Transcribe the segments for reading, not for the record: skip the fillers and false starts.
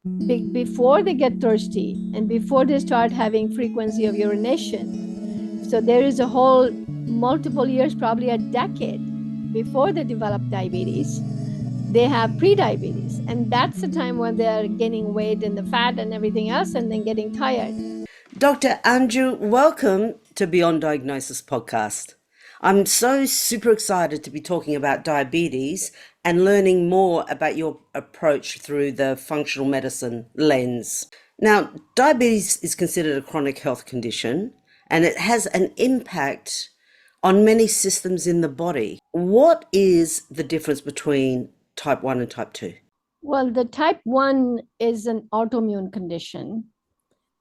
before they get thirsty and before they start having frequency of urination. So there is a whole multiple years, probably a decade before they develop diabetes, they have pre-diabetes, and that's the time when they're gaining weight and the fat and everything else and then getting tired. Dr. Anju, welcome to Beyond Diagnosis podcast. I'm so super excited to be talking about diabetes and learning more about your approach through the functional medicine lens. Now, diabetes is considered a chronic health condition and it has an impact on many systems in the body. What is the difference between type 1 and type 2? Well, the type 1 is an autoimmune condition.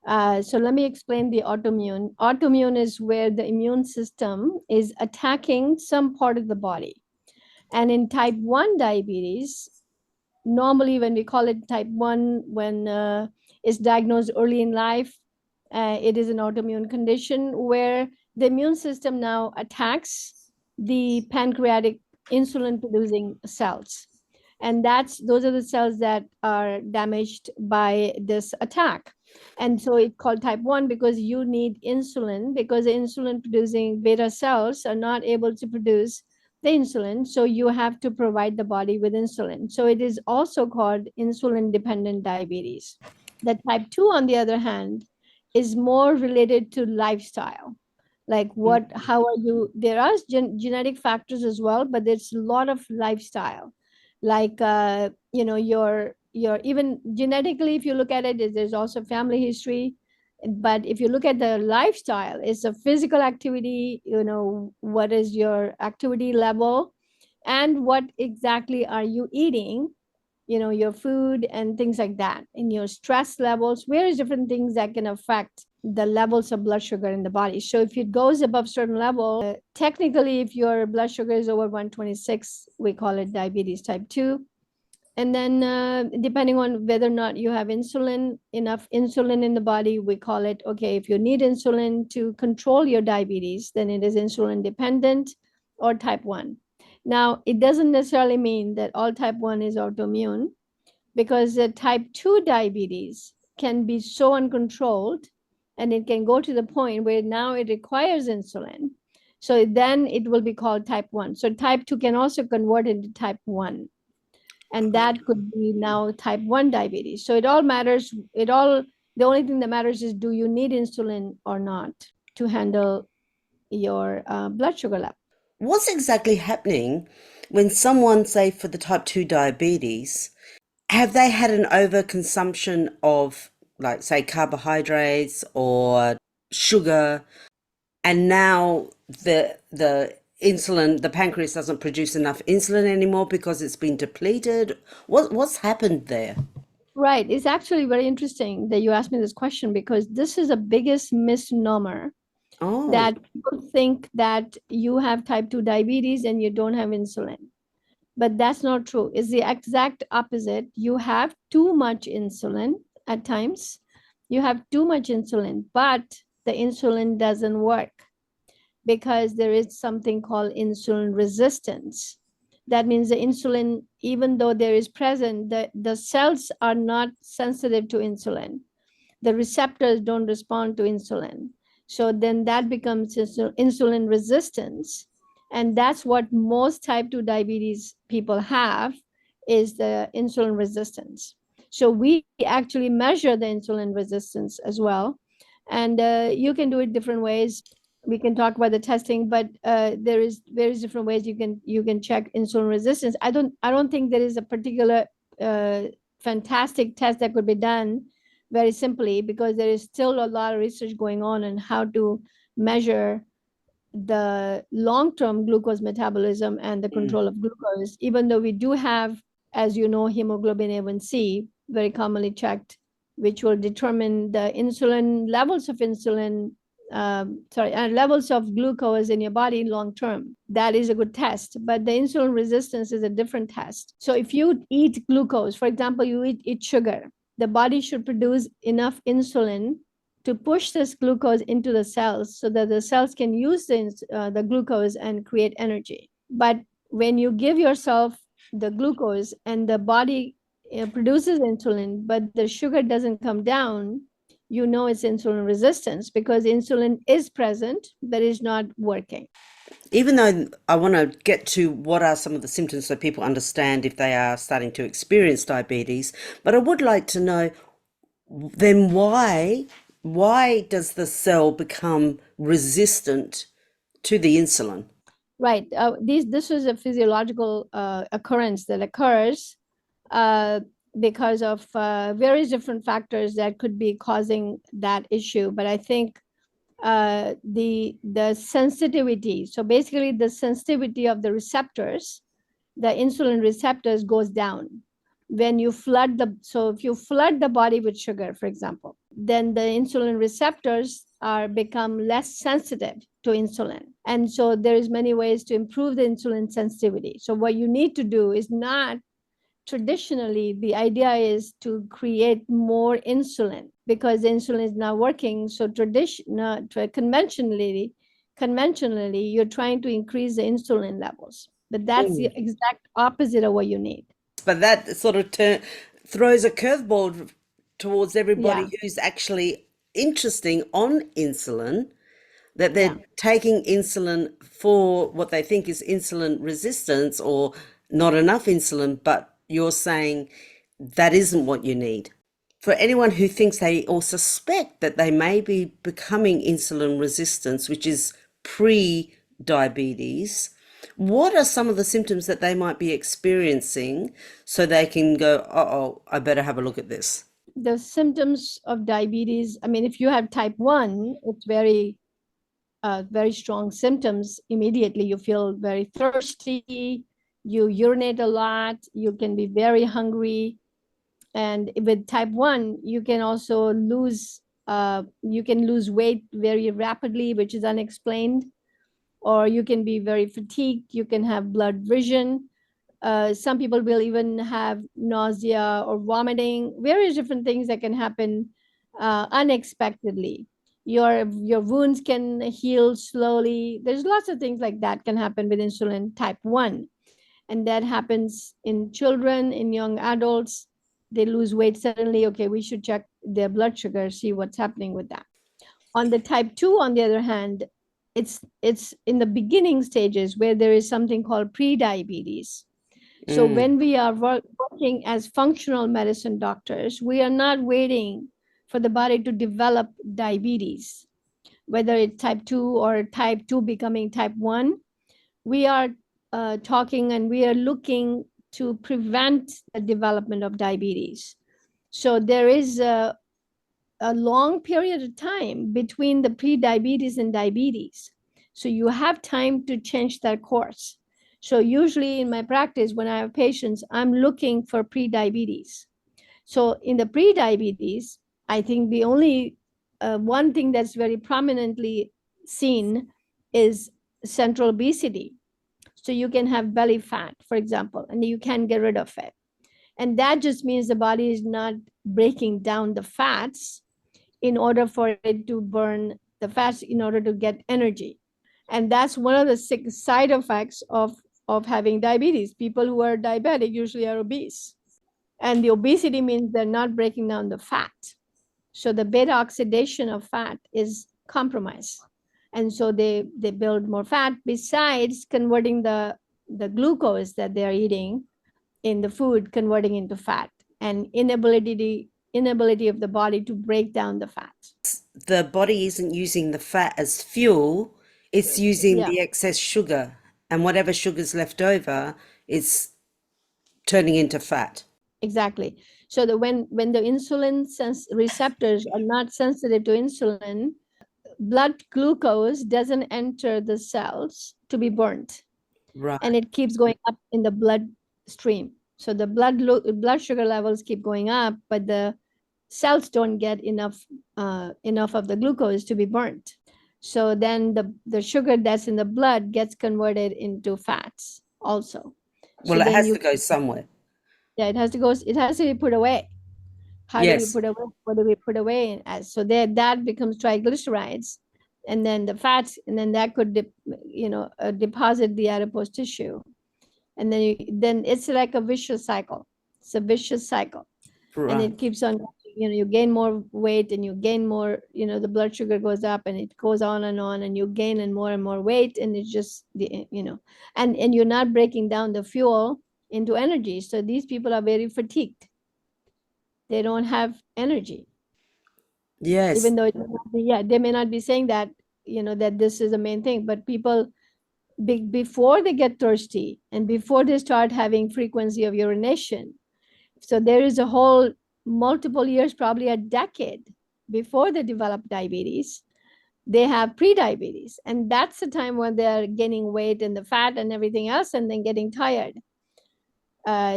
So let me explain the autoimmune. Autoimmune is where the immune system is attacking some part of the body. And in type 1 diabetes, normally when we call it type 1, when it's diagnosed early in life, it is an autoimmune condition where the immune system now attacks the pancreatic insulin producing cells. And those are the cells that are damaged by this attack. And so it's called type 1 because you need insulin, because the insulin producing beta cells are not able to produce the insulin. So you have to provide the body with insulin. So it is also called insulin dependent diabetes. The type 2, on the other hand, is more related to lifestyle. Like how are you? There are genetic factors as well, but there's a lot of lifestyle. Like, your even genetically, if you look at it, there's also family history. But if you look at the lifestyle, it's a physical activity, what is your activity level and what exactly are you eating, your food and things like that, and your stress levels, various different things that can affect the levels of blood sugar in the body. So if it goes above certain level, technically, if your blood sugar is over 126, we call it diabetes type 2. And then depending on whether or not you have enough insulin in the body, we call it, okay, if you need insulin to control your diabetes, then it is insulin dependent or type 1. Now, it doesn't necessarily mean that all type 1 is autoimmune, because the type 2 diabetes can be so uncontrolled and it can go to the point where now it requires insulin. So then it will be called type 1. So type 2 can also convert into type 1. And that could be now type 1 diabetes. So it all matters. The only thing that matters is, do you need insulin or not to handle your blood sugar level? What's exactly happening when someone, say, for the type 2 diabetes, have they had an overconsumption of, like, say, carbohydrates or sugar, and now the insulin, the pancreas doesn't produce enough insulin anymore because it's been depleted? What's happened there? Right. It's actually very interesting that you asked me this question, because this is the biggest misnomer, Oh, that people think that you have type 2 diabetes and you don't have insulin. But that's not true. It's the exact opposite. You have too much insulin at times. You have too much insulin, but the insulin doesn't work because there is something called insulin resistance. That means the insulin, even though there is present, the cells are not sensitive to insulin. The receptors don't respond to insulin. So then that becomes insulin resistance. And that's what most type 2 diabetes people have, is the insulin resistance. So we actually measure the insulin resistance as well. And you can do it different ways. We can talk about the testing, but there is various different ways you can check insulin resistance. I don't think there is a particular fantastic test that could be done very simply, because there is still a lot of research going on how to measure the long-term glucose metabolism and the mm. control of glucose, even though we do have, as you know, hemoglobin A1C very commonly checked, which will determine the levels of glucose in your body long term. That is a good test, but the insulin resistance is a different test. So if you eat glucose, for example, you eat sugar, the body should produce enough insulin to push this glucose into the cells so that the cells can use the glucose and create energy. But when you give yourself the glucose and the body produces insulin, but the sugar doesn't come down, you know it's insulin resistance because insulin is present, but is not working. Even though I want to get to what are some of the symptoms so people understand if they are starting to experience diabetes, but I would like to know then why does the cell become resistant to the insulin? Right. This is a physiological occurrence that occurs uh, because of various different factors that could be causing that issue. But I think the sensitivity. So basically, the sensitivity of the receptors, the insulin receptors, goes down when you flood the. So if you flood the body with sugar, for example, then the insulin receptors are become less sensitive to insulin, and so there is many ways to improve the insulin sensitivity. So what you need to do is not traditionally the idea is to create more insulin because insulin is not working. So conventionally you're trying to increase the insulin levels, but that's the Mm. exact opposite of what you need. But that sort of throws a curveball towards Yeah, everybody who's actually interesting on insulin, that yeah. they're taking insulin for what they think is insulin resistance or not enough insulin, but you're saying that isn't what you need. For anyone who thinks they or suspect that they may be becoming insulin resistant, which is pre-diabetes, what are some of the symptoms that they might be experiencing so they can go, uh-oh, I better have a look at this? The symptoms of diabetes, I mean, if you have type 1, it's very strong symptoms. Immediately you feel very thirsty, you urinate a lot, you can be very hungry. And with type 1 you can also lose weight very rapidly, which is unexplained, or you can be very fatigued, you can have blood vision. Some people will even have nausea or vomiting, various different things that can happen unexpectedly. Your wounds can heal slowly. There's lots of things like that can happen with insulin type 1, and that happens in children, in young adults. They lose weight suddenly, okay, we should check their blood sugar, see what's happening with that. On the type 2, on the other hand, it's in the beginning stages where there is something called pre-diabetes. So Mm. when we are working as functional medicine doctors, we are not waiting for the body to develop diabetes, whether it's type 2 or type 2 becoming type 1. We are talking and we are looking to prevent the development of diabetes. So there is a long period of time between the pre-diabetes and diabetes. So you have time to change that course. So usually in my practice, when I have patients, I'm looking for pre-diabetes. So in the pre-diabetes, I think the only one thing that's very prominently seen is central obesity. So you can have belly fat, for example, and you can get rid of it. And that just means the body is not breaking down the fats in order for it to burn the fats in order to get energy. And that's one of the side effects of having diabetes. People who are diabetic usually are obese. And the obesity means they're not breaking down the fat. So the beta oxidation of fat is compromised. And so they build more fat besides converting the glucose that they're eating in the food, converting into fat, and inability of the body to break down the fat. The body isn't using the fat as fuel, it's using Yeah, the excess sugar, and whatever sugar's left over is turning into fat. exactly. So when the insulin receptors are not sensitive to insulin, blood glucose doesn't enter the cells to be burnt, Right. and it keeps going up in the bloodstream. So the blood sugar levels keep going up, but the cells don't get enough of the glucose to be burnt. So then the sugar that's in the blood gets converted into fats also. So Well, it then has you to go somewhere. yeah, it has to be put away. How do we Yes. put away? What do we put away as? So that becomes triglycerides, and then the fats, and then that could deposit the adipose tissue, and then it's like a vicious cycle. It's a vicious cycle. And Right. it keeps on, you gain more weight and you gain more, the blood sugar goes up and it goes on, and you gain and more weight, and it's just and you're not breaking down the fuel into energy. So these people are very fatigued. They don't have energy, Yes. even though yeah, they may not be saying that, that this is the main thing, but people before they get thirsty and before they start having frequency of urination. So there is a whole multiple years, probably a decade before they develop diabetes, they have pre-diabetes. And that's the time when they're gaining weight and the fat and everything else, and then getting tired.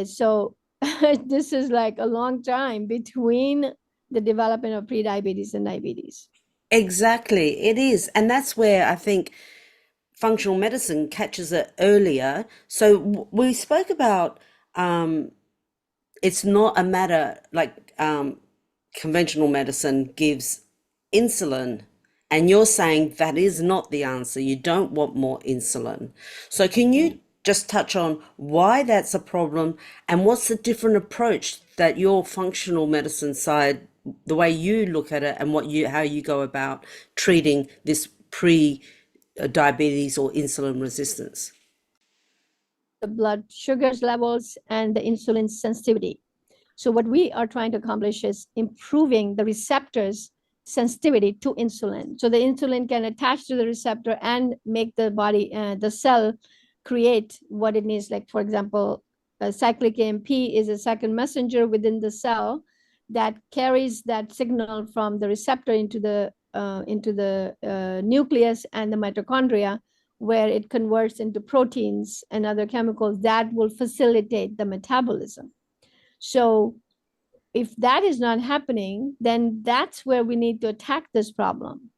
So this is like a long time between the development of pre-diabetes and diabetes. Exactly. It is. And that's where I think functional medicine catches it earlier. So we spoke about it's not a matter like conventional medicine gives insulin, and you're saying that is not the answer. You don't want more insulin. So can you just touch on why that's a problem, and what's the different approach that your functional medicine side, the way you look at it, and how you go about treating this pre diabetes or insulin resistance? The blood sugars levels and the insulin sensitivity. So what we are trying to accomplish is improving the receptors sensitivity to insulin. So the insulin can attach to the receptor and make the body, the cell, create what it needs. Like, for example, cyclic AMP is a second messenger within the cell that carries that signal from the receptor into the nucleus and the mitochondria, where it converts into proteins and other chemicals that will facilitate the metabolism. So if that is not happening, then that's where we need to attack this problem,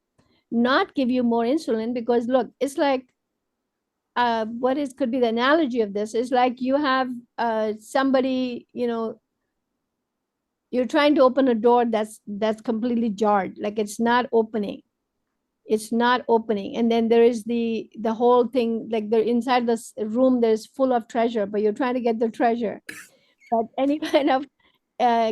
not give you more insulin. Because look, it's like, could be the analogy of this is like you have somebody, you're trying to open a door that's completely jarred, like it's not opening, and then there is the whole thing, like they're inside this room, there's full of treasure, but you're trying to get the treasure, but any kind of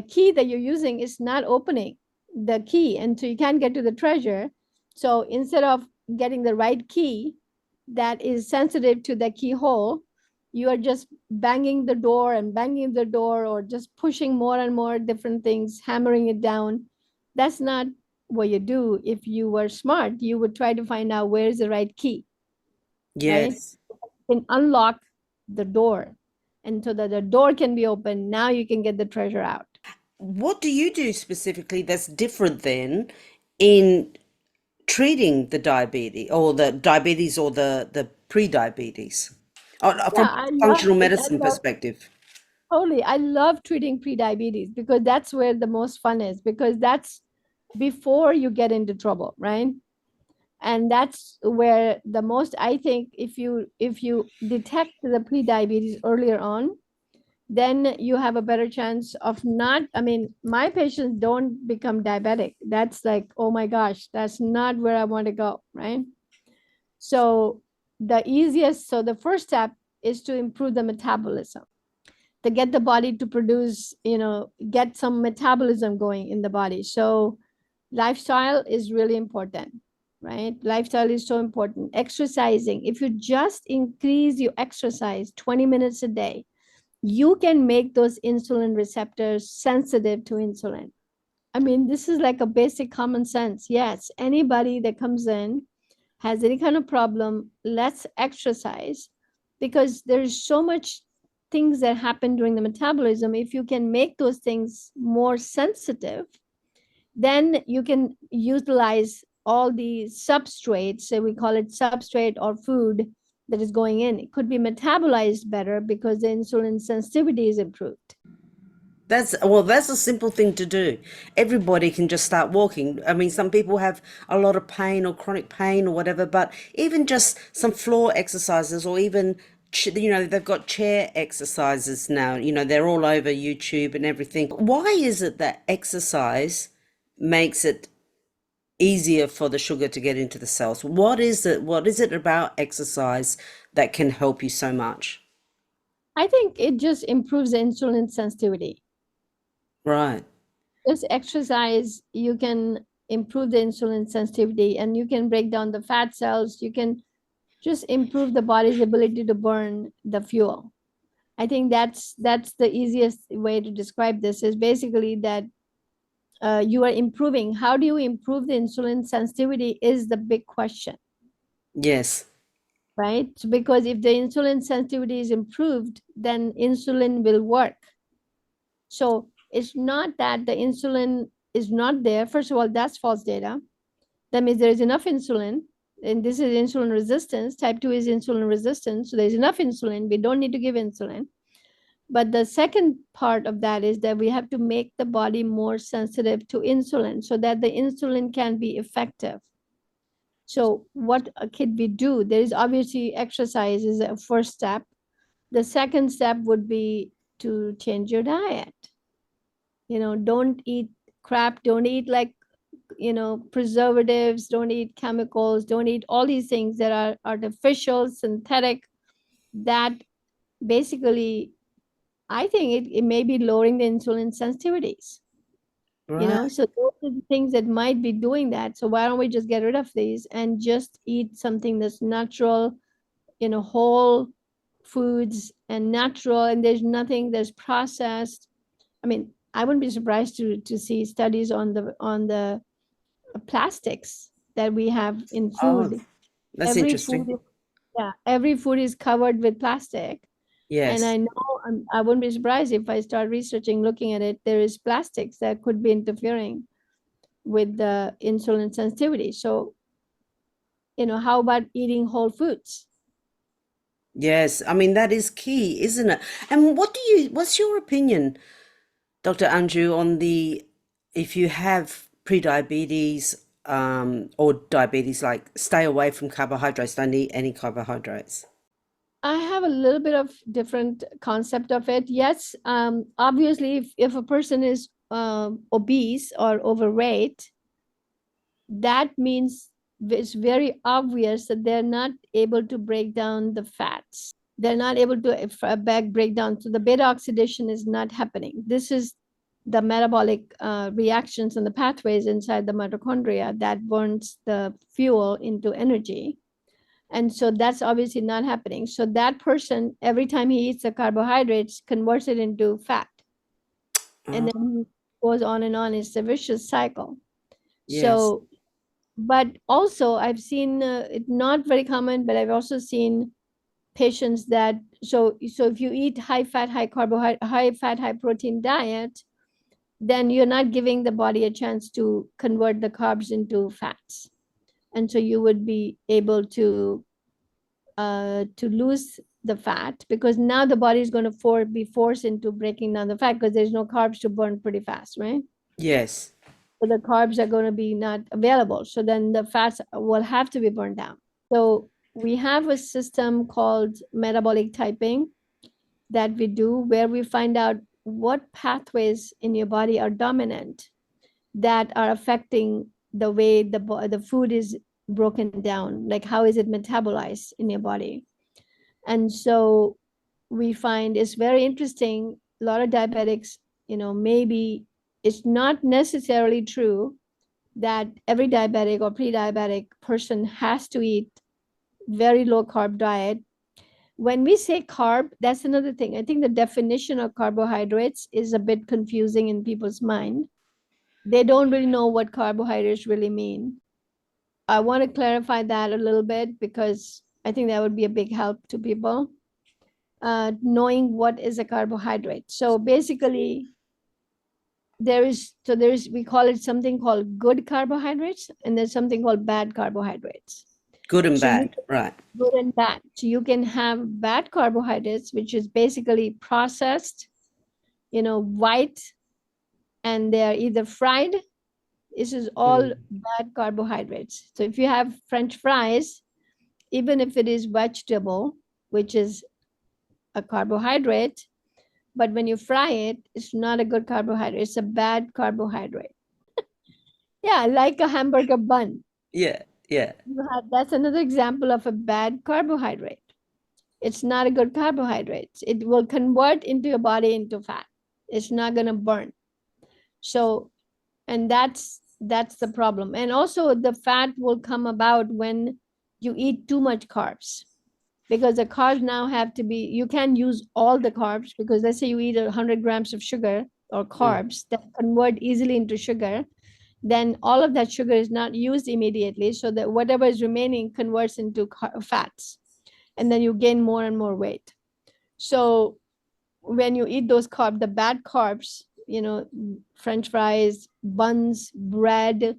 key that you're using is not opening the key, and so you can't get to the treasure. So instead of getting the right key that is sensitive to the keyhole, you are just banging the door, or just pushing more and more different things, hammering it down. That's not what you do. If you were smart, you would try to find out where's the right key, right? Yes. And unlock the door, and so that the door can be open. Now you can get the treasure out. What do you do specifically that's different then in treating the diabetes or the pre-diabetes Yeah, from I a love functional it. I medicine love perspective? totally. I love treating pre-diabetes because that's where the most fun is, because that's before you get into trouble, right? And that's where the most, I think, if you detect the pre-diabetes earlier on, then you have a better chance of not, I mean, my patients don't become diabetic. That's like, oh my gosh, that's not where I want to go, right? So the first step is to improve the metabolism, to get the body to produce, get some metabolism going in the body. So lifestyle is really important, right? Lifestyle is so important. Exercising, if you just increase your exercise 20 minutes a day, you can make those insulin receptors sensitive to insulin. I mean, this is like a basic common sense. Yes, anybody that comes in has any kind of problem, let's exercise, because there's so much things that happen during the metabolism. If you can make those things more sensitive, then you can utilize all the substrates, so we call it substrate or food that is going in. It could be metabolized better because the insulin sensitivity is improved. That's a simple thing to do. Everybody can just start walking. I mean, some people have a lot of pain or chronic pain or whatever, but even just some floor exercises, or even they've got chair exercises now. They're all over YouTube and everything. Why is it that exercise makes it easier for the sugar to get into the cells? What is it about exercise that can help you so much? I think it just improves the insulin sensitivity. Right. Just exercise, you can improve the insulin sensitivity, and you can break down the fat cells. You can just improve the body's ability to burn the fuel. I think that's the easiest way to describe this, is basically that you are improving. How do you improve the insulin sensitivity is the big question, Yes. right? Because if the insulin sensitivity is improved, then insulin will work. So it's not that the insulin is not there. First of all, that's false data. That means there is enough insulin, and this is insulin resistance. Type 2 is insulin resistance. So there's enough insulin. We don't need to give insulin. But the second part of that is that we have to make the body more sensitive to insulin so that the insulin can be effective. So what could we do? There is obviously exercise is a first step. The second step would be to change your diet. Don't eat crap, don't eat like, preservatives, don't eat chemicals, don't eat all these things that are artificial, synthetic, that basically, I think it may be lowering the insulin sensitivities. Right. So those are the things that might be doing that. So why don't we just get rid of these and just eat something that's natural, whole foods and natural, and there's nothing that's processed. I mean, I wouldn't be surprised to see studies on the plastics that we have in Oh, food. that's Every food, interesting. every food is covered with plastic. And Yes. I know I wouldn't be surprised if I start researching, looking at it, there is plastics that could be interfering with the insulin sensitivity. So, how about eating whole foods? Yes. I mean, that is key, isn't it? And what's your opinion, Dr. Anju, on the if you have prediabetes or diabetes, like stay away from carbohydrates, don't eat any carbohydrates. I have a little bit of different concept of it. Yes, obviously, if a person is obese or overweight, that means it's very obvious that they're not able to break down the fats. They're not able to break down. So the beta oxidation is not happening. This is the metabolic reactions and the pathways inside the mitochondria that burns the fuel into energy. And so that's obviously not happening. So that person, every time he eats the carbohydrates, converts it into fat. And Oh, then he goes on and on. It's a vicious cycle. yes. So, but also I've seen it not very common, but I've also seen patients that, so if you eat high fat, high carbohydrate, high fat, high protein diet, then you're not giving the body a chance to convert the carbs into fats. And so you would be able to lose the fat, because now the body is going to be forced into breaking down the fat because there's no carbs to burn pretty fast, right? Yes. So the carbs are going to be not available. So then the fats will have to be burned down. So we have a system called metabolic typing that we do, where we find out what pathways in your body are dominant that are affecting the way the food is broken down, like how is it metabolized in your body. And so we find it's very interesting. A lot of diabetics, maybe it's not necessarily true that every diabetic or pre-diabetic person has to eat very low carb diet. When we say carb, that's another thing. I think the definition of carbohydrates is a bit confusing in people's mind. They don't really know what carbohydrates really mean. I want to clarify that a little bit because I think that would be a big help to people, knowing what is a carbohydrate. So basically, we call it something called good carbohydrates, and there's something called bad carbohydrates. Good and So you bad. Right. good and bad. So you can have bad carbohydrates, which is basically processed, white, and they're either fried. This is all Mm. bad carbohydrates. So if you have French fries, even if it is vegetable, which is a carbohydrate, but when you fry it, it's not a good carbohydrate. It's a bad carbohydrate. Yeah, like a hamburger bun. Yeah. Yeah. That's another example of a bad carbohydrate. It's not a good carbohydrate. It will convert into your body into fat. It's not going to burn. So, and that's the problem. And also the fat will come about when you eat too much carbs, because the carbs now have to be, you can't use all the carbs, because let's say you eat 100 grams of sugar or Mm. carbs that convert easily into sugar, then all of that sugar is not used immediately, so that whatever is remaining converts into fats, and then you gain more and more weight. So when you eat those carbs, the bad carbs, French fries, buns, bread,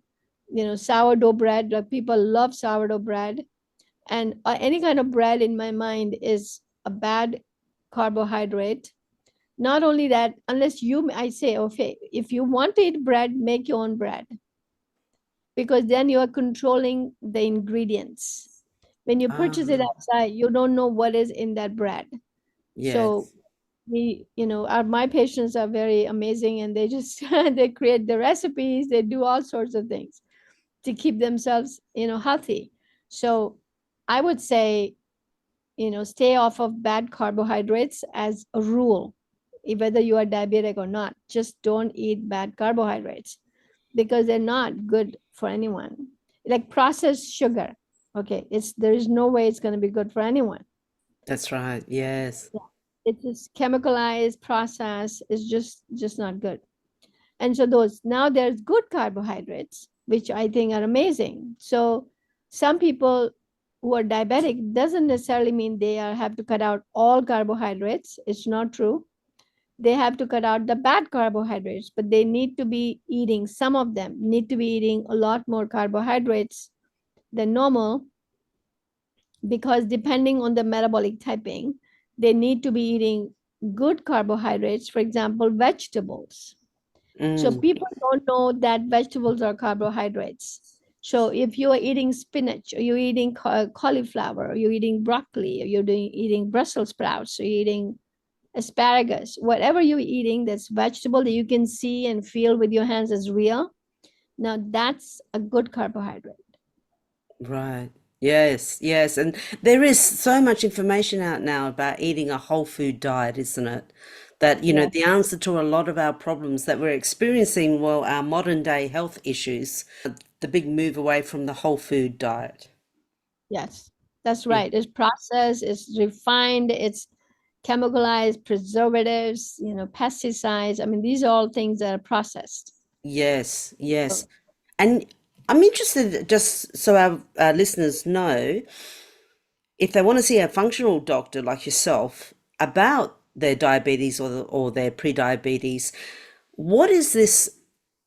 sourdough bread, like people love sourdough bread, and any kind of bread in my mind is a bad carbohydrate. Not only that, unless I say, okay, if you want to eat bread, make your own bread, because then you are controlling the ingredients. When you purchase it Ah, outside, you don't know what is in that bread. So yes, my patients are very amazing, and they just they create the recipes, they do all sorts of things to keep themselves healthy. So I would say, stay off of bad carbohydrates as a rule. Whether you are diabetic or not, just don't eat bad carbohydrates, because they're not good for anyone. Like processed sugar, okay, there is no way it's going to be good for anyone. that's right. Yes, Yeah. It's just chemicalized process is just not good. And so those, now there's good carbohydrates, which I think are amazing. So some people who are diabetic doesn't necessarily mean they have to cut out all carbohydrates. It's not true. They have to cut out the bad carbohydrates, but they need to be eating, some of them need to be eating a lot more carbohydrates than normal, because depending on the metabolic typing, they need to be eating good carbohydrates, for example, vegetables. So mm, people don't know that vegetables are carbohydrates. So if you are eating spinach, or you're eating cauliflower, or you're eating broccoli, or eating Brussels sprouts, or you're eating asparagus, whatever you're eating that's vegetable that you can see and feel with your hands is real, now that's a good carbohydrate. right. Yes, yes. And there is so much information out now about eating a whole food diet, isn't it? That, Yeah. the answer to a lot of our problems that we're experiencing, well, our modern day health issues, the big move away from the whole food diet. Yes, that's Yeah. right. It's processed, it's refined, it's chemicalized, preservatives, pesticides. I mean, these are all things that are processed. Yes, yes. So, And I'm interested, just so our listeners know, if they want to see a functional doctor like yourself about their diabetes or their pre-diabetes, what is this?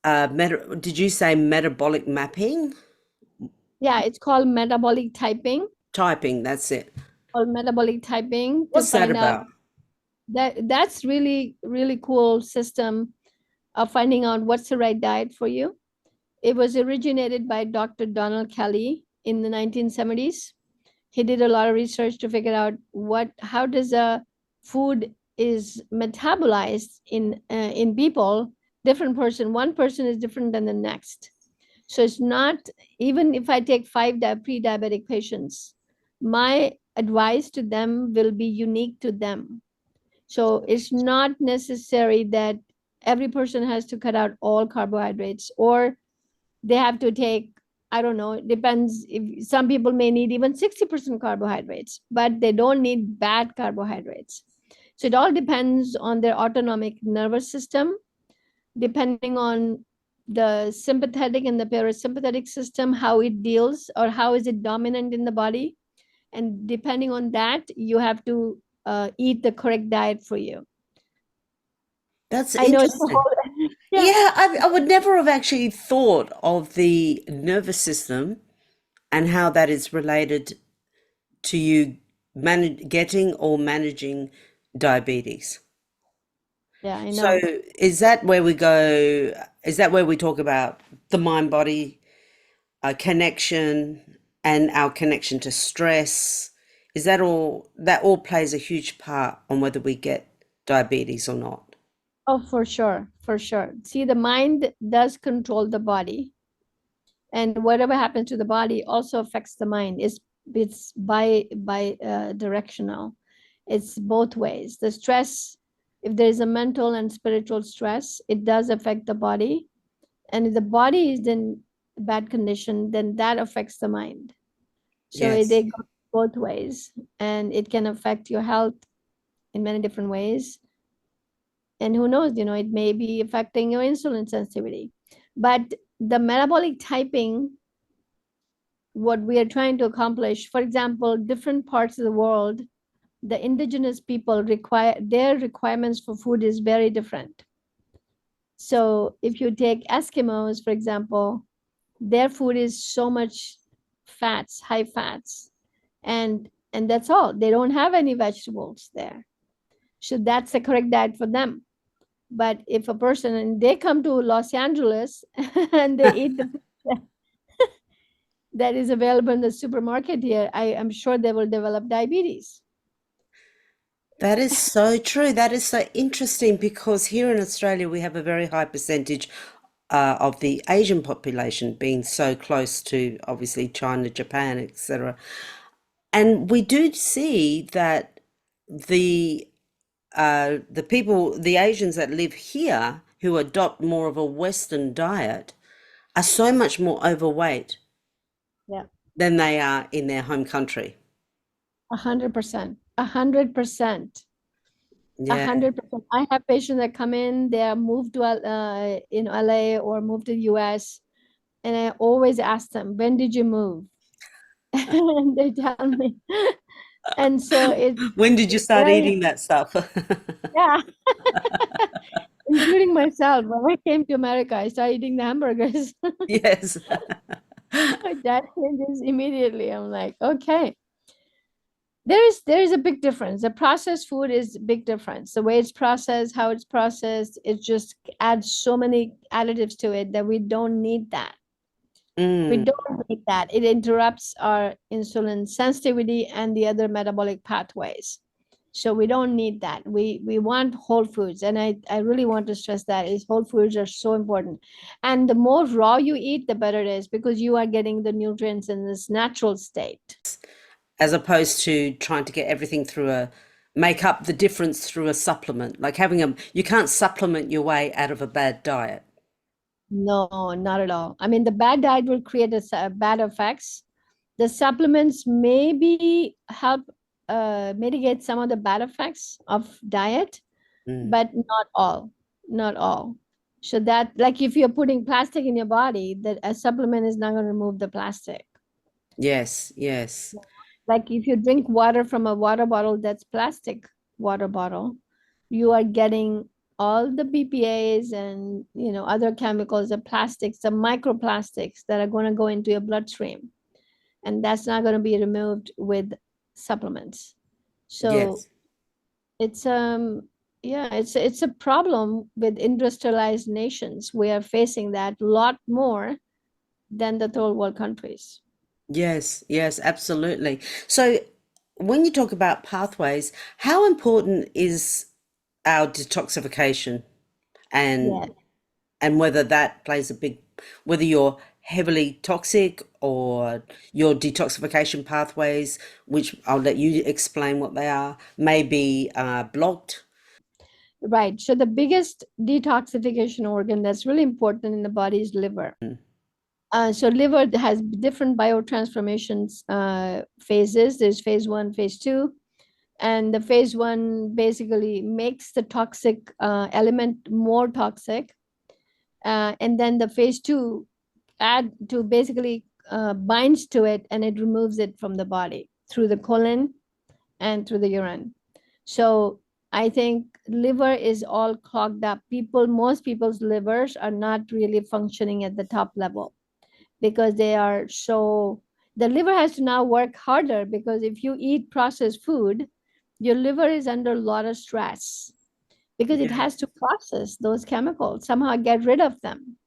Did you say metabolic mapping? yeah, it's called metabolic typing, Typing, that's it. to What's that find out about? that's really, really cool system of finding out what's the right diet for you. It was originated by Dr. Donald Kelly in the 1970s. He did a lot of research to figure out how does a food is metabolized in people. Different person, one person is different than the next. So it's not, even if I take five pre-diabetic patients, my advice to them will be unique to them. So it's not necessary that every person has to cut out all carbohydrates, or they have to take, I don't know, it depends. If some people may need even 60% carbohydrates, but they don't need bad carbohydrates. So it all depends on their autonomic nervous system, depending on the sympathetic and the parasympathetic system, how it deals or how is it dominant in the body. And depending on that, you have to eat the correct diet for you. That's I know it's a interesting. whole, yeah. Yeah, I would never have actually thought of the nervous system and how that is related to you getting or managing diabetes. Yeah, I So know. is that where we go? Is that where we talk about the mind body connection and our connection to stress? Is that all? That all plays a huge part on whether we get diabetes or not. Oh, for sure, for sure. See, the mind does control the body, and whatever happens to the body also affects the mind. It's by directional. It's both ways. The stress, if there is a mental and spiritual stress, it does affect the body. And if the body is in bad condition, then that affects the mind. So Yes. they go both ways, and it can affect your health in many different ways. And who knows, it may be affecting your insulin sensitivity. But the metabolic typing, what we are trying to accomplish, for example, different parts of the world, the indigenous people require, their requirements for food is very different. So if you take Eskimos, for example, their food is so much fats, high fats, and that's all. They don't have any vegetables there. So that's the correct diet for them. But if a person, and they come to Los Angeles and they eat the food that is available in the supermarket here, I am sure they will develop diabetes. That is so true. That is so interesting because here in Australia we have a very high percentage of the Asian population being so close to obviously China, Japan, etc. And we do see that the the people, the Asians that live here who adopt more of a Western diet are so much more overweight Yeah, than they are in their home country. 100%, 100%. Yeah. 100%. I have patients that come in, they are moved to in LA or moved to the US, and I always ask them, when did you move? And they tell me. And so When did you it's start very, eating that stuff? yeah, including myself. When I came to America, I started eating the hamburgers. Yes. That changes immediately. I'm like, okay. There is a big difference. The processed food is a big difference. The way it's processed, how it's processed, it just adds so many additives to it that we don't need that. We Mm. don't need that. It interrupts our insulin sensitivity and the other metabolic pathways. So we don't need that. We want whole foods. And I really want to stress that is whole foods are so important. And the more raw you eat, the better it is because you are getting the nutrients in this natural state. As opposed to trying to get everything through a make up the difference through a supplement. Like having a you can't supplement your way out of a bad diet. No, not at all. I mean, the bad diet will create bad effects. The supplements maybe help mitigate some of the bad effects of diet, Mm. but not all. Not all. So that, like, if you're putting plastic in your body, that a supplement is not going to remove the plastic. Yes, yes. Like if you drink water from a water bottle that's plastic water bottle, you are getting all the BPAs and other chemicals, the plastics, the microplastics that are going to go into your bloodstream, and that's not going to be removed with supplements. So Yes. it's yeah, it's a problem with industrialized nations. We are facing that a lot more than the third world countries. Yes, yes, absolutely. So when you talk about pathways, how important is our detoxification Yeah. and whether that plays a big whether you're heavily toxic or your detoxification pathways, which I'll let you explain what they are, may be blocked. Right. So the biggest detoxification organ that's really important in the body is liver. Mm. So liver has different biotransformations phases. There's phase one, phase two, and the phase one basically makes the toxic element more toxic, and then the phase two add to basically binds to it and it removes it from the body through the colon and through the urine. So I think liver is all clogged up. Most people's livers are not really functioning at the top level because they are so, the liver has to now work harder because if you eat processed food, your liver is under a lot of stress because it has to Yes. process those chemicals, somehow get rid of them.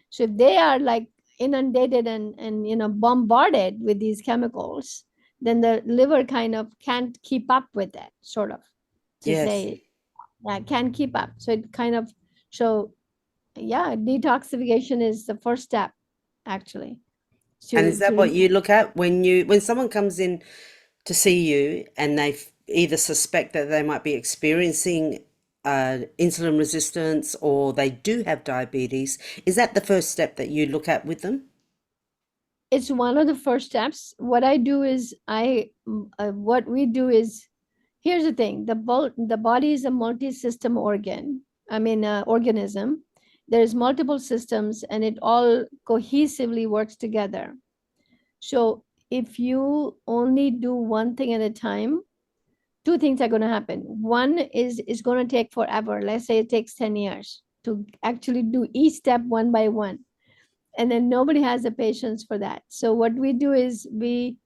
So if they are like inundated and bombarded with these chemicals, then the liver kind of can't keep up with it, sort of, to Yes. say, yeah, can't keep up. So it kind of, so yeah, detoxification is the first step, actually, And is to that what you look at when someone comes in to see you and either suspect that they might be experiencing insulin resistance or they do have diabetes, is that the first step that you look at with them? It's one of the first steps. What I do is what we do is, here's the thing: the body is a multi-system organism. There's multiple systems, and it all cohesively works together. So if you only do one thing at a time, two things are going to happen. One is it's going to take forever. Let's say it takes 10 years to actually do each step one by one. And then nobody has the patience for that. So what we do is we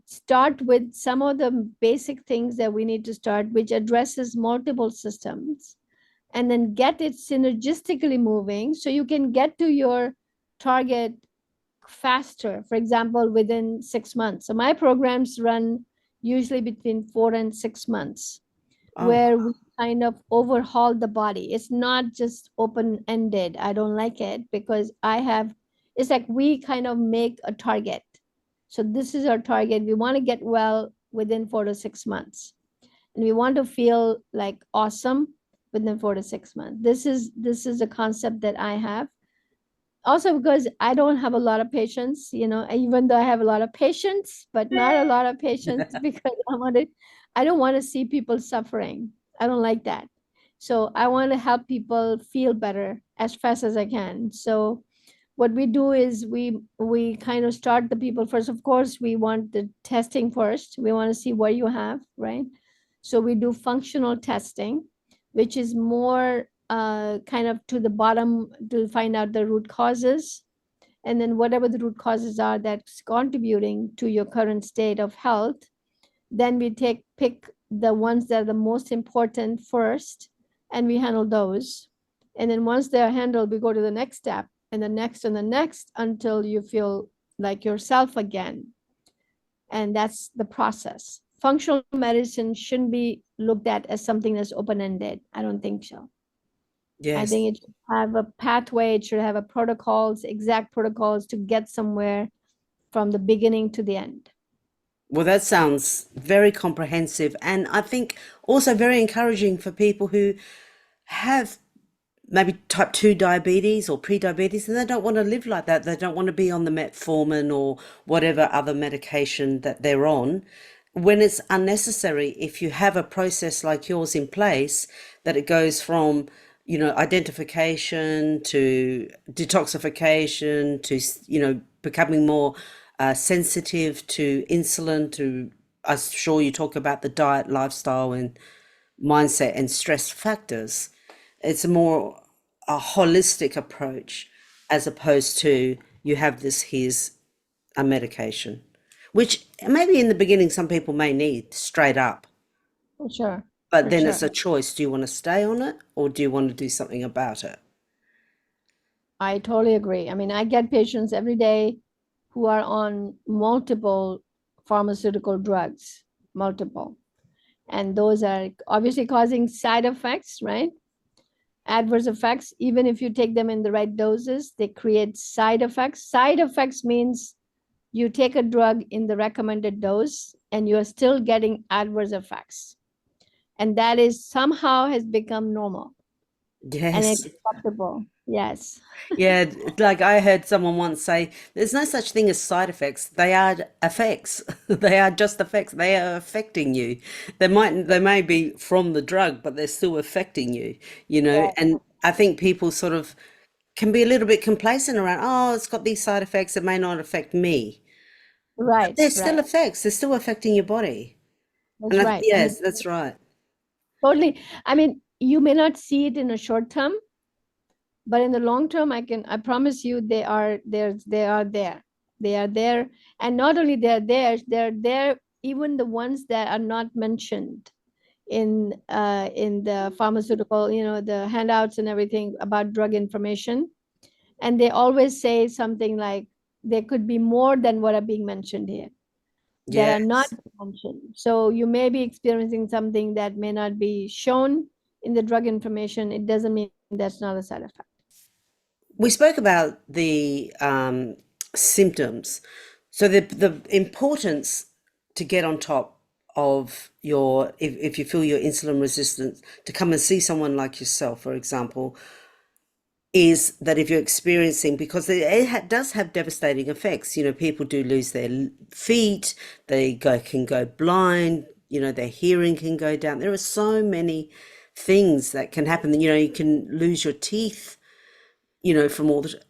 start with some of the basic things that we need to start, which addresses multiple systems, and then get it synergistically moving so you can get to your target faster, for example, within 6 months. So my programs run usually between 4 and 6 months, Oh, where we kind of overhaul the body. It's not just open-ended. I don't like it because it's like we kind of make a target. So this is our target. We want to get well within 4 to 6 months. And we want to feel like awesome within 4 to 6 months. This is a concept that I have. Also because I don't have a lot of patience, even though I have a lot of patience, but not a lot of patience because I don't want to see people suffering. I don't like that. So I want to help people feel better as fast as I can. So what we do is we kind of start the people first. Of course, we want the testing first. We want to see what you have, right? So we do functional testing, which is more kind of to the bottom to find out the root causes. And then whatever the root causes are that's contributing to your current state of health, then we pick the ones that are the most important first, and we handle those. And then once they're handled, we go to the next step and the next until you feel like yourself again. And that's the process. Functional medicine shouldn't be looked at as something that's open-ended. I don't think so. I yes. think it should have a pathway, it should have a protocols, exact protocols to get somewhere from the beginning to the end. Well, that sounds very comprehensive, and I think also very encouraging for people who have maybe type 2 diabetes or pre-diabetes and they don't want to live like that. They don't want to be on the metformin or whatever other medication that they're on when it's unnecessary. If you have a process like yours in place, that it goes from, identification to detoxification to, becoming more sensitive to insulin, to, I'm sure you talk about the diet, lifestyle, and mindset and stress factors. It's a holistic approach as opposed to you have this, here's a medication, which maybe in the beginning some people may need straight up, For sure. but For then it's sure. a choice. Do you want to stay on it or do you want to do something about it? I totally agree. I mean, I get patients every day who are on multiple pharmaceutical drugs, multiple. And those are obviously causing side effects, right? Adverse effects. Even if you take them in the right doses, they create side effects. Side effects means you take a drug in the recommended dose and you are still getting adverse effects. And that is somehow has become normal and Yes. acceptable. Yes. Yeah, like I heard someone once say, there's no such thing as side effects. They are effects. They are just effects. They are affecting you. They may be from the drug, but they're still affecting you, And I think people sort of can be a little bit complacent around, oh, it's got these side effects, it may not affect me. But Right, they're still right. effects. They're still affecting your body. And That's right. I mean, yes, that's right. totally. I mean, you may not see it in a short term, but in the long term, I promise you they are there. They are there. And not only they're there, even the ones that are not mentioned in the pharmaceutical, the handouts and everything about drug information. And they always say something like there could be more than what are being mentioned here that are not Yes. mentioned. So you may be experiencing something that may not be shown in the drug information. It doesn't mean that's not a side effect. We spoke about the symptoms. So the importance to get on top of your, if you feel you're insulin resistant, to come and see someone like yourself, for example, is that if you're experiencing, because does have devastating effects, people do lose their feet, can go blind, their hearing can go down. There are so many things that can happen. You can lose your teeth, from all the,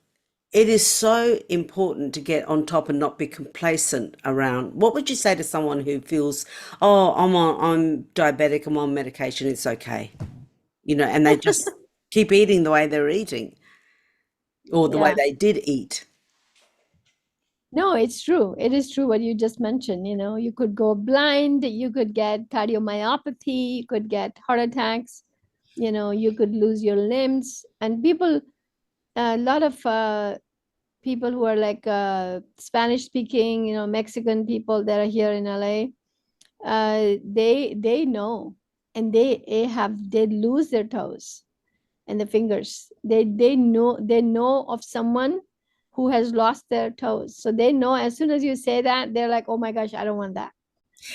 it is so important to get on top and not be complacent around. What would you say to someone who feels, oh, I'm diabetic, I'm on medication, it's okay, and they just keep eating the way they're eating or the way Yeah. they did eat? No, it's true. It is true what you just mentioned. You could go blind, you could get cardiomyopathy, you could get heart attacks, you could lose your limbs. And people, a lot of people who are like Spanish speaking, Mexican people that are here in LA, they know, and they lose their toes and the fingers. They know of someone who has lost their toes. So they know as soon as you say that, they're like, oh my gosh, I don't want that.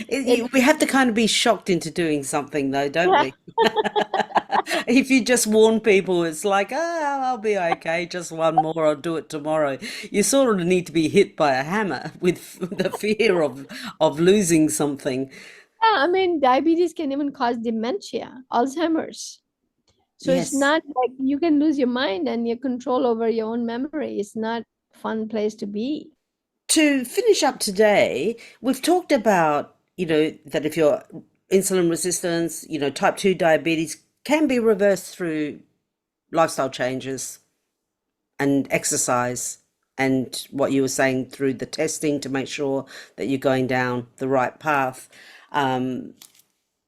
It We have to kind of be shocked into doing something, though, don't Yeah. we? If you just warn people, it's like, I'll be okay, just one more, I'll do it tomorrow. You sort of need to be hit by a hammer with the fear of losing something. Yeah, I mean, diabetes can even cause dementia, Alzheimer's. So it's Yes. not like you can lose your mind and your control over your own memory. It's not a fun place to be. To finish up today, we've talked about, that if you're insulin resistance, type 2 diabetes can be reversed through lifestyle changes and exercise, and what you were saying through the testing to make sure that you're going down the right path.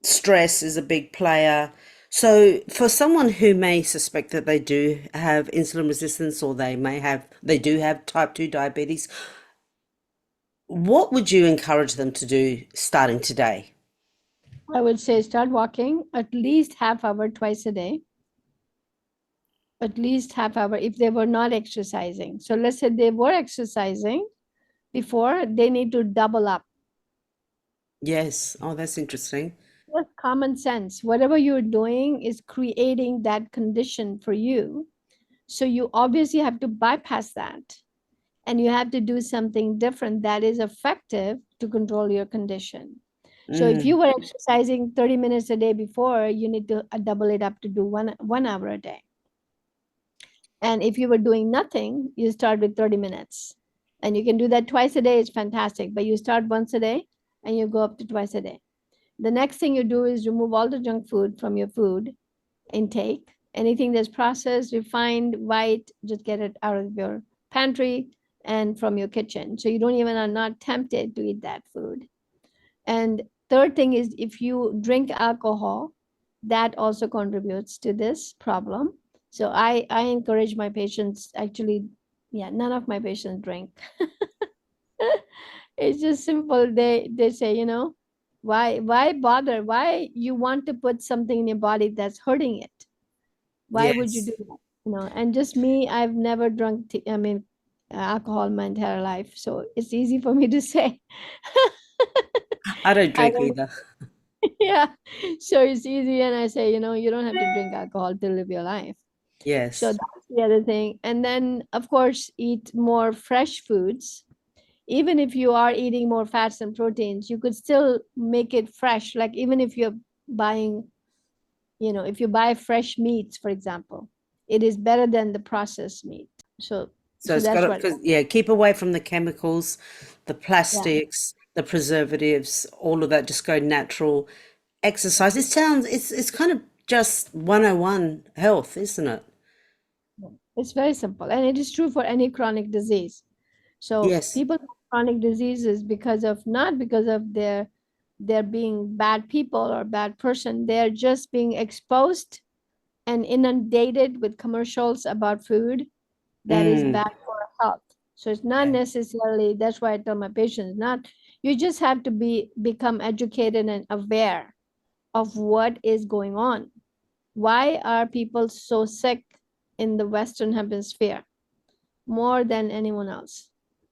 Stress is a big player. So for someone who may suspect that they do have insulin resistance, or they do have type 2 diabetes, what would you encourage them to do starting today? I would say start walking at least half hour twice a day, at least half hour if they were not exercising. So let's say they were exercising before, they need to double up. Yes. Oh, that's interesting. Just common sense. Whatever you're doing is creating that condition for you. So you obviously have to bypass that, and you have to do something different that is effective to control your condition. So if Mm, you were exercising 30 minutes a day before, you need to double it up to do one hour a day. And if you were doing nothing, you start with 30 minutes. And you can do that twice a day, it's fantastic. But you start once a day and you go up to twice a day. The next thing you do is remove all the junk food from your food intake. Anything that's processed, refined, white, just get it out of your pantry and from your kitchen. So you don't even are not tempted to eat that food. And third thing is if you drink alcohol, that also contributes to this problem. So I encourage my patients actually, yeah, none of my patients drink. It's just simple. They say, why bother? Why you want to put something in your body that's hurting it? Why would you yes. do that? And just me, I've never drunk alcohol my entire life. So it's easy for me to say. I don't I drink don't, either. yeah. So it's easy. And I say, you don't have to drink alcohol to live your life. So Yes. that's the other thing. And then, of course, eat more fresh foods. Even if you are eating more fats and proteins, you could still make it fresh. Like even if you're buying, if you buy fresh meats, for example, it is better than the processed meat. So, So so it's got that's to, what, because yeah, keep away from the chemicals, the yeah. plastics, the preservatives, all of that. Just go natural. Exercise. It's kind of just 101 health, isn't it? It's very simple. And it is true for any chronic disease. So Yes. people with chronic diseases not because of their being bad people or bad person, they're just being exposed and inundated with commercials about food that is Mm, bad for health. So it's not yeah. necessarily, that's why I tell my patients, not, you just have to become educated and aware of what is going on. Why are people so sick in the Western hemisphere more than anyone else?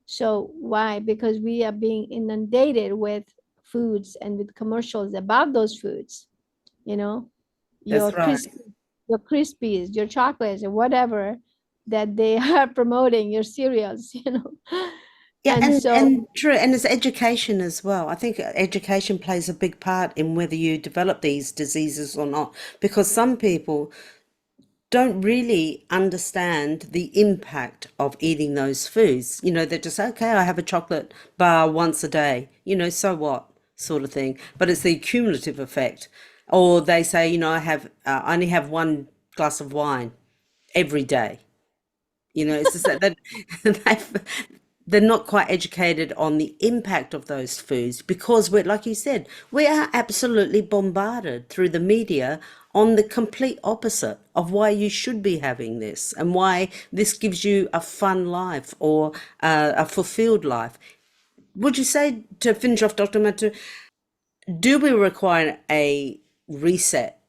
So why? Because we are being inundated with foods and with commercials about those foods, you know, your That's right. crisp, your Crispies, your chocolates, or whatever that they are promoting, your cereals, you know. Yeah, And so, and true, and it's education as well. I think education plays a big part in whether you develop these diseases or not, because some people don't really understand the impact of eating those foods. You know, they're just, okay, I have a chocolate bar once a day, you know, so what, sort of thing. But it's the cumulative effect. Or they say, you know, I only have one glass of wine every day. You know, it's just that they're not quite educated on the impact of those foods because we're, like you said, we are absolutely bombarded through the media on the complete opposite of why you should be having this and why this gives you a fun life or a fulfilled life. Would you say, to finish off, Dr. Mathur, do we require a reset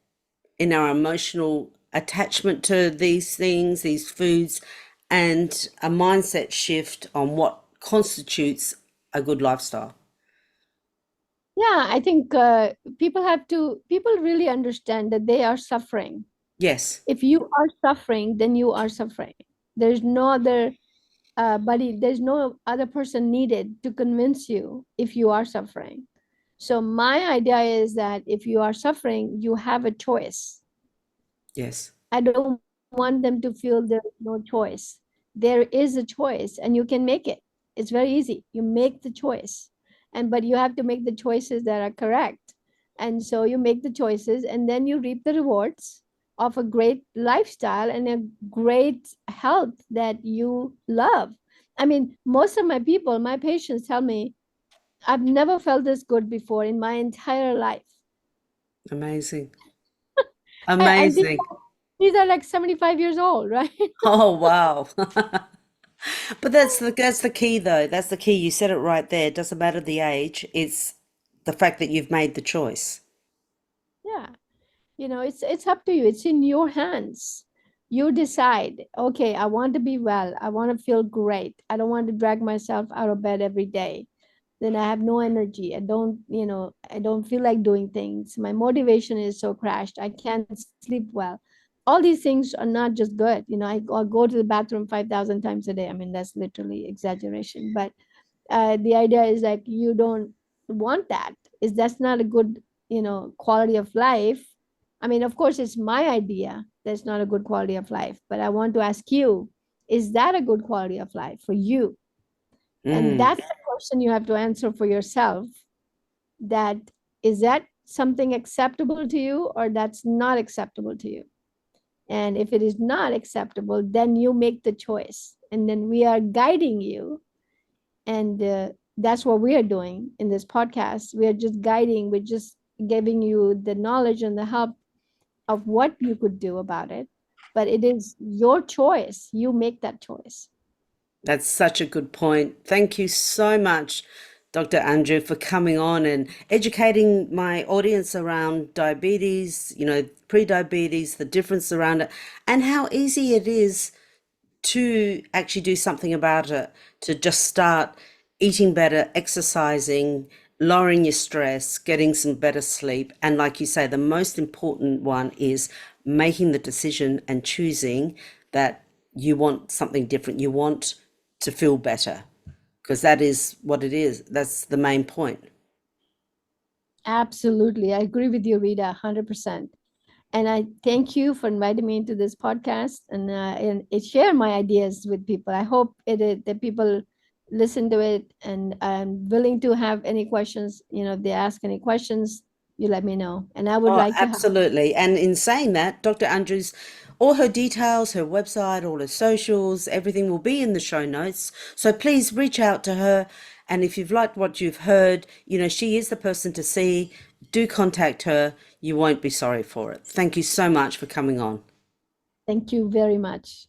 in our emotional attachment to these things, these foods, and a mindset shift on what constitutes a good lifestyle? yeah, I think people really understand that they are suffering. Yes, If you are suffering, then you are suffering. There's no other buddy, there's no other person needed to convince you if you are suffering. So my idea is that if you are suffering, you have a choice. yes, I don't want them to feel there is no choice. There is a choice and you can make it. It's very easy. You make the choice. And but you have to make the choices that are correct. And so you make the choices and then you reap the rewards of a great lifestyle and a great health that you love. I mean, most of my people, my patients tell me, I've never felt this good before in my entire life. amazing, And amazing. these are like 75 years old, right? Oh wow. But that's the key though. That's the key. You said it right there. It doesn't matter the age. It's the fact that you've made the choice. Yeah. It's up to you. It's in your hands. You decide, okay, I want to be well. I want to feel great. I don't want to drag myself out of bed every day. Then I have no energy. I don't feel like doing things. My motivation is so crashed. I can't sleep well. All these things are not just good. I go to the bathroom 5,000 times a day. I mean, that's literally exaggeration. But the idea is like you don't want that. Is that's not a good, quality of life. I mean, of course, it's my idea. That's not a good quality of life. But I want to ask you, is that a good quality of life for you? And Mm, that's the question you have to answer for yourself. That is that something acceptable to you or that's not acceptable to you? And if it is not acceptable, then you make the choice. And then we are guiding you. And that's what we are doing in this podcast. We are just guiding, we're just giving you the knowledge and the help of what you could do about it. But it is your choice. You make that choice. that's such a good point. Thank you so much, Dr. Andrew, for coming on and educating my audience around diabetes, you know, pre-diabetes, the difference around it, and how easy it is to actually do something about it, to just start eating better, exercising, lowering your stress, getting some better sleep. And like you say, the most important one is making the decision and choosing that you want something different. You want to feel better because that is what it is. That's the main point. Absolutely. I agree with you, Rita, 100%. And I thank you for inviting me into this podcast and it share my ideas with people. I hope that people listen to it, and I'm willing to have any questions. If they ask any questions, you let me know. And I would Oh, like to have. absolutely. And in saying that, Dr. Andrews, all her details, her website, all her socials, everything will be in the show notes. So please reach out to her. And if you've liked what you've heard, you know, she is the person to see. Do contact her. You won't be sorry for it. Thank you so much for coming on. Thank you very much.